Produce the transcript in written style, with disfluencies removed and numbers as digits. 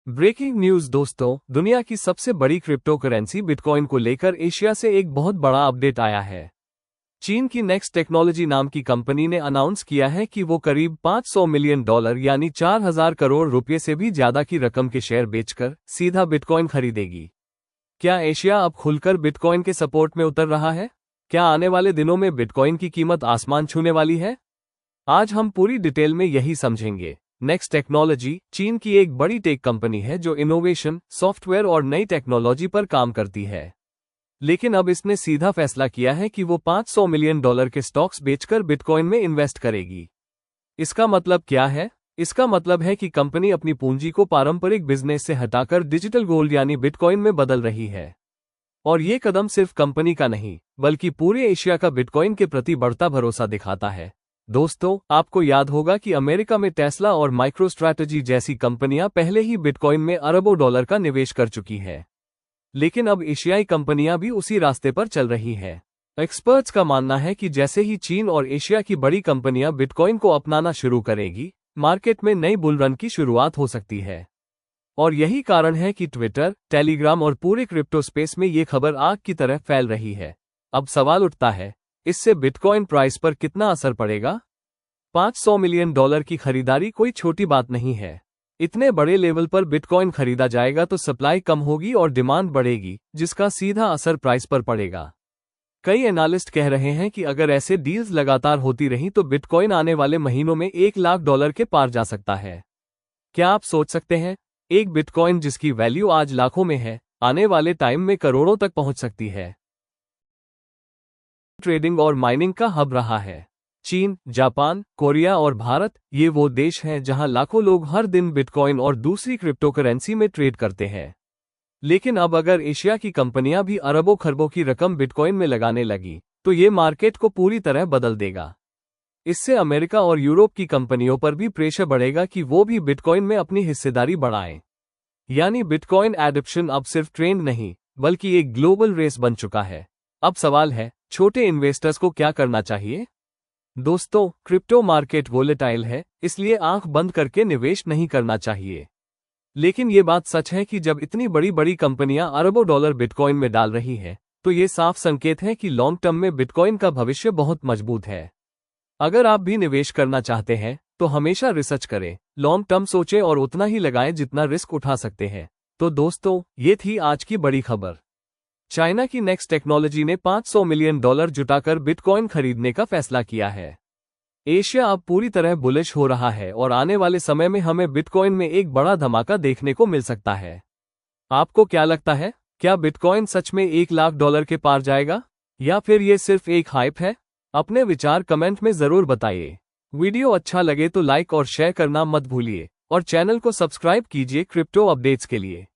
Breaking news दोस्तों, दुनिया की सबसे बड़ी क्रिप्टो करेंसी बिटकॉइन को लेकर एशिया से एक बहुत बड़ा अपडेट आया है। चीन की नेक्स्ट टेक्नोलॉजी नाम की कंपनी ने अनाउंस किया है कि वो करीब $500 मिलियन यानी 4,000 करोड़ रुपए से भी ज्यादा की रकम के शेयर बेचकर सीधा बिटकॉइन खरीदेगी। क्या एशिया अब खुलकर बिटकॉइन के सपोर्ट में उतर रहा है? क्या आने वाले दिनों में बिटकॉइन की कीमत आसमान छूने वाली है? आज हम पूरी डिटेल में यही समझेंगे। नेक्स्ट टेक्नोलॉजी चीन की एक बड़ी टेक कंपनी है जो इनोवेशन, सॉफ्टवेयर और नई टेक्नोलॉजी पर काम करती है। लेकिन अब इसने सीधा फैसला किया है कि वो $500 मिलियन के स्टॉक्स बेचकर बिटकॉइन में इन्वेस्ट करेगी। इसका मतलब क्या है? इसका मतलब है कि कंपनी अपनी पूंजी को पारंपरिक बिजनेस से हटाकर डिजिटल गोल्ड यानी बिटकॉइन में बदल रही है। और ये कदम सिर्फ कंपनी का नहीं, बल्कि पूरे एशिया का बिटकॉइन के प्रति बढ़ता भरोसा दिखाता है। दोस्तों, आपको याद होगा कि अमेरिका में टेस्ला और माइक्रोस्ट्रैटेजी जैसी कंपनियां पहले ही बिटकॉइन में अरबों डॉलर का निवेश कर चुकी है। लेकिन अब एशियाई कंपनियां भी उसी रास्ते पर चल रही हैं। एक्सपर्ट्स का मानना है कि जैसे ही चीन और एशिया की बड़ी कंपनियां बिटकॉइन को अपनाना शुरू करेगी, मार्केट में नई बुल रन की शुरुआत हो सकती है। और यही कारण है कि ट्विटर, टेलीग्राम और पूरे क्रिप्टो स्पेस में ये खबर आग की तरह फैल रही है। अब सवाल उठता है, इससे बिटकॉइन प्राइस पर कितना असर पड़ेगा? $500 मिलियन की खरीदारी कोई छोटी बात नहीं है। इतने बड़े लेवल पर बिटकॉइन खरीदा जाएगा तो सप्लाई कम होगी और डिमांड बढ़ेगी, जिसका सीधा असर प्राइस पर पड़ेगा। कई एनालिस्ट कह रहे हैं कि अगर ऐसे डील्स लगातार होती रहीं तो बिटकॉइन आने वाले महीनों में $1 लाख के पार जा सकता है। क्या आप सोच सकते हैं? एक बिटकॉइन जिसकी वैल्यू आज लाखों में है, आने वाले टाइम में करोड़ों तक पहुंच सकती है। ट्रेडिंग और माइनिंग का हब रहा है। चीन, जापान, कोरिया और भारत ये वो देश हैं जहां लाखों लोग हर दिन बिटकॉइन और दूसरी क्रिप्टो करेंसी में ट्रेड करते हैं। लेकिन अब अगर एशिया की कंपनियां भी अरबों खरबों की रकम बिटकॉइन में लगाने लगी, तो ये मार्केट को पूरी तरह बदल देगा। इससे अमेरिका और यूरोप की कंपनियों पर भी प्रेशर बढ़ेगा कि वो भी बिटकॉइन में अपनी हिस्सेदारी बढ़ाएं। यानी बिटकॉइन एडॉप्शन अब सिर्फ ट्रेंड नहीं, बल्कि एक ग्लोबल रेस बन चुका है। अब सवाल है, छोटे इन्वेस्टर्स को क्या करना चाहिए? दोस्तों, क्रिप्टो मार्केट वोलेटाइल है, इसलिए आंख बंद करके निवेश नहीं करना चाहिए। लेकिन ये बात सच है कि जब इतनी बड़ी बड़ी कंपनियां अरबों डॉलर बिटकॉइन में डाल रही हैं, तो ये साफ संकेत है कि लॉन्ग टर्म में बिटकॉइन का भविष्य बहुत मजबूत है। अगर आप भी निवेश करना चाहते हैं, तो हमेशा रिसर्च करें, लॉन्ग टर्म सोचें और उतना ही लगाएं जितना रिस्क उठा सकते हैं। तो दोस्तों, ये थी आज की बड़ी खबर। चाइना की नेक्स्ट टेक्नोलॉजी ने $500 मिलियन जुटाकर बिटकॉइन खरीदने का फैसला किया है। एशिया अब पूरी तरह बुलिश हो रहा है और आने वाले समय में हमें बिटकॉइन में एक बड़ा धमाका देखने को मिल सकता है। आपको क्या लगता है? क्या बिटकॉइन सच में $1 लाख के पार जाएगा, या फिर ये सिर्फ एक हाइप है? अपने विचार कमेंट में जरूर बताइए। वीडियो अच्छा लगे तो लाइक और शेयर करना मत भूलिए और चैनल को सब्सक्राइब कीजिए क्रिप्टो अपडेट्स के लिए।